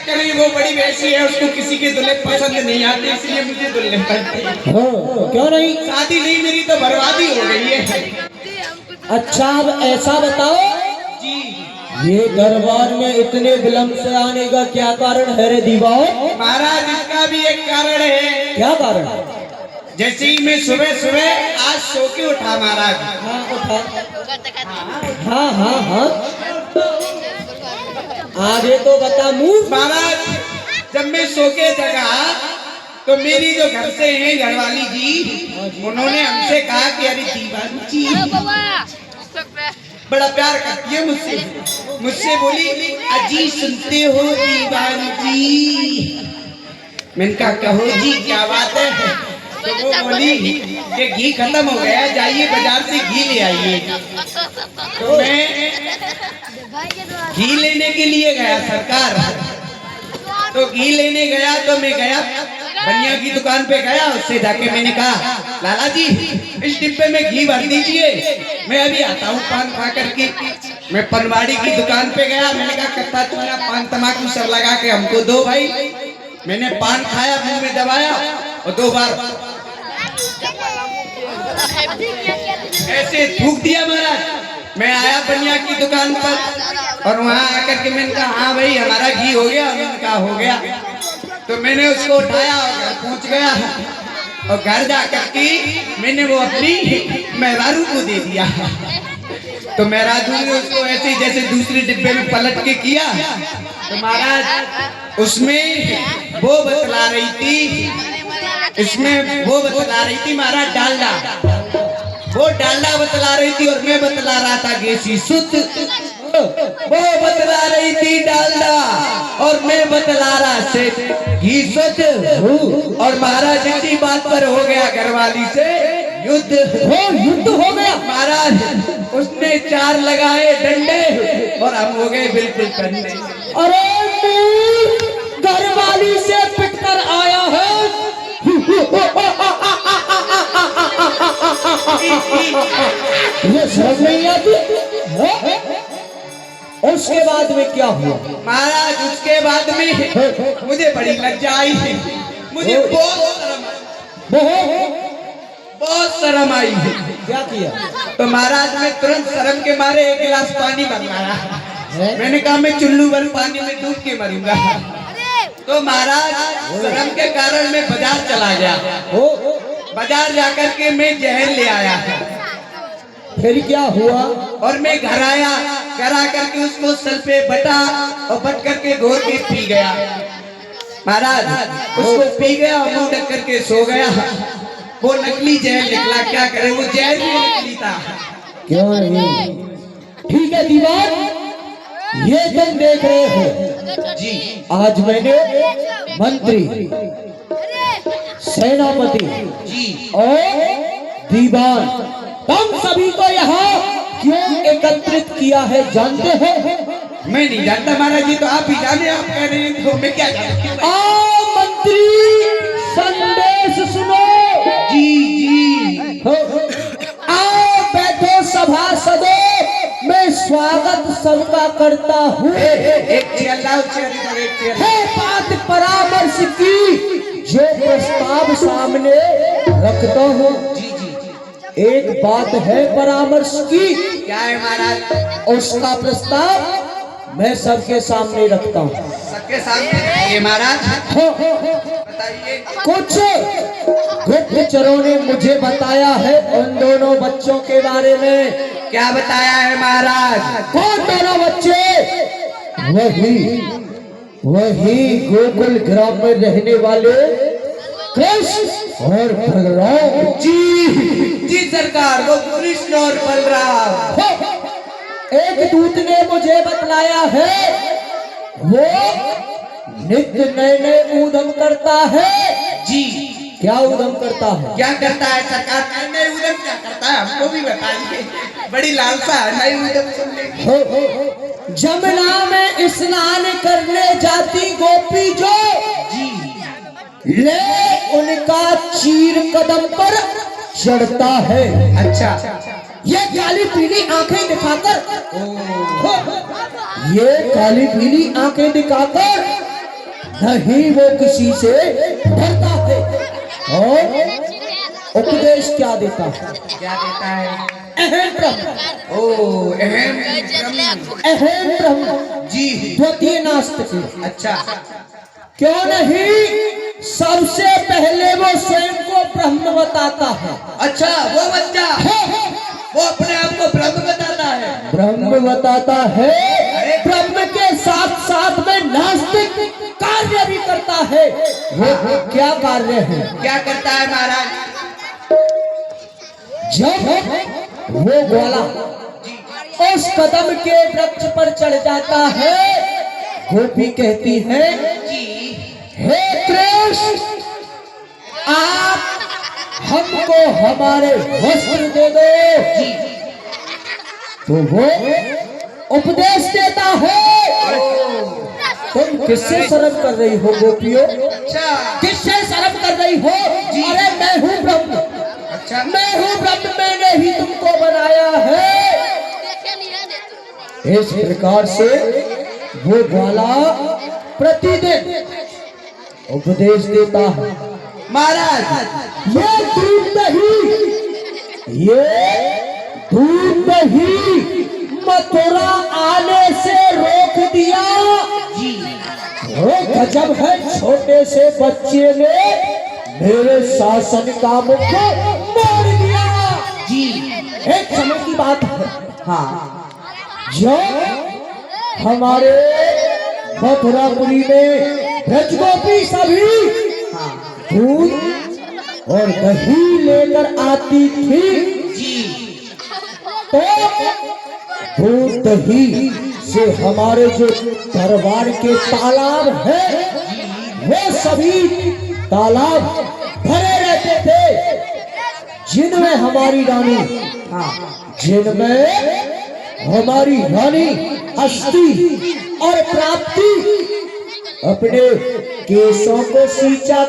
करें, वो बड़ी वैसी है, उसको किसी के दुल्हे पसंद नहीं आते, इसलिए मुझे दुल्हे पसंद। क्यों नहीं? शादी नहीं मेरी तो बर्बादी हो गई है। अच्छा अब ऐसा बताओ जी ये दरबार में इतने विलम्ब से आने का क्या कारण है रे दीवार? महाराज, इसका भी एक कारण है। क्या कारण? जैसे ही मैं सुबह सुबह आज सो के उठा महाराज। हाँ उठा। हाँ हाँ हाँ आगे तो बता मुँह। महाराज, जब मैं सो के जगा तो मेरी जो घर से हैं घरवाली जी, उन्होंने हमसे कहा कि अरे दीवानी जी बड़ा प्यार करती है मुझसे। मुझसे बोली अजी सुनते हो दीवानी जी? मैंने कहा कहो जी क्या बात है? तो वो बोली कि घी खत्म हो गया, जाइए बाजार से घी ले आइए। तो मैं घी लेने के लिए गया सरकार। तो घी लेने गया तो मैं गया बनिया की दुकान पे गया, उससे जाके मैंने कहा लाला जी इस डिब्बे में घी भर दीजिए, मैं अभी आता हूँ पान खा करके। मैं पनवाड़ी की दुकान पे गया, मैंने कहा कत्था चूना पान तमाकू सब लगा के हमको दो भाई। मैंने पान खाया, मुंह में दबाया और 2 बार ऐसे थूक दिया महाराज। मैं आया बनिया की दुकान पर और वहां आकर के मैंने कहा हाँ भाई हमारा घी हो गया। उन्होंने कहा हो गया। तो मैंने उसको उठाया और घर पहुंच गया और घर जाकर के मैंने वो अपनी मेहरारू को दे दिया। तो मेहरारू ने उसको ऐसे जैसे दूसरे डिब्बे में पलट के किया तो महाराज उसमें वो बतला रही थी, इसमें वो बतला रही थी महाराज डालडा। वो डालडा बतला रही थी और मैं बतला रहा था गेसी शुद्ध। वो बतला रही थी डालडा और मैं बतला रहा से घी शुद्ध। और महाराज इसी बात पर हो गया घरवाली से युद्ध। युद्ध हो गया महाराज। उसने 4 लगाए डंडे और हम हो गए बिल्कुल ठंडे। अरे घरवाली से पिटकर आया है। ये समझ नहीं आती। उसके बाद में क्या हुआ महाराज? उसके बाद में मुझे बड़ी लज्जा आई, मुझे बहुत शर्म आई। क्या किया? तो महाराज मैं तुरंत शर्म के मारे 1 गिलास पानी भरवाया। मैंने कहा मैं चुल्लू भर पानी में डूब के मरूंगा। तो महाराज शर्म के कारण मैं बाजार चला गया। बाजार जाकर के मैं जहर ले आया। फिर क्या हुआ? और मैं घर आया, घर आकर के उसको सर पे बटा और बट करके घोर के पी गया। महाराज उसको पी गया और मुंह ढक करके सो गया। वो नकली जहर निकला, क्या करे, वो जहर भी नकली था। क्यों नहीं? ठीक है दीवार, ये तुम देख रहे हो जी। आज मैंने मंत्री, सेनापति जी और दीवान तुम सभी को यहाँ क्यों एकत्रित किया है जानते हो? मैं नहीं जानता महाराज जी, तो आप ही जाने। आप कह रहे हैं तो मैं क्या जानता? आओ मंत्री संदेश सुनो। जी जी। आओ बैठो सभासदों, मैं स्वागत सबका करता हूँ। एक है बात परामर्श की जो प्रस्ताव सामने रखता हूँ। जी जी। एक बात है परामर्श की। क्या है महाराज? उसका प्रस्ताव मैं सबके सामने रखता हूँ। सबके सामने ये महाराज बताइए। कुछ गुप्तचरों ने मुझे बताया है उन दोनों बच्चों के बारे में। क्या बताया है महाराज? कौन दोनों बच्चे? वही गोकुल ग्राम में रहने वाले कृष्ण और बलराम। जी सरकार, वो कृष्ण और बलराम। एक दूत ने मुझे बतलाया है वो नित्य नए नए ऊधम करता है। जी। क्या ऊधम करता है? क्या करता है सरकार? नए उधम क्या करता है हमको भी बताइए, बड़ी लालसा है नए उधम सुनने की। जमुना में स्नान करने जाती गोपी जो जी ले उनका चीर कदम पर चढ़ता है। अच्छा। ये काली पीली आंखें दिखाकर, ये काली पीली आंखें दिखाकर नहीं वो किसी से डरता है। और उपदेश क्या देता है? क्या देता है? अहम ब्रह्म। ओ अहम ब्रह्म। अहम ब्रह्म जी द्वितीय नास्तिक। अच्छा क्यों नहीं, सबसे पहले वो स्वयं को ब्रह्म बताता है। अच्छा वो बच्चा वो अपने आप को ब्रह्म बताता है। ब्रह्म बताता है, ब्रह्म के साथ साथ में नास्तिक कार्य भी करता है। वो क्या कार्य है? क्या करता है महाराज? जब वो ग्वाला उस कदम के वृक्ष पर चढ़ जाता है, गोपी कहती है, हे कृष्ण, आप हमको हमारे वस्त्र दे दो। तो वो उपदेश देता है, तुम किससे शर्म कर रही हो गोपियों? अच्छा किससे शर्म कर रही हो? अरे मैं हूँ ब्रह्म। अच्छा मैं हूँ ब्रह्म, मैंने ही तुमको बनाया है। इस प्रकार से वो ग्वाला प्रतिदिन उपदेश देता है। महाराज ये दूध नहीं मथुरा आने से रोक दिया। वो गजब है, छोटे से बच्चे ने मेरे शासन का मुख मोड़ दिया। जी एक समय की बात है, हाँ जब हमारे मथुरापुरी में ब्रजगोपी सभी दूध और दही लेकर आती थी, तो दूध दही से हमारे जो दरबार के तालाब है, वो सभी तालाब भरे रहते थे, जिनमें हमारी रानी, जिनमें हमारी रानी अस्थि और प्राप्ति अपने केशों को सींचा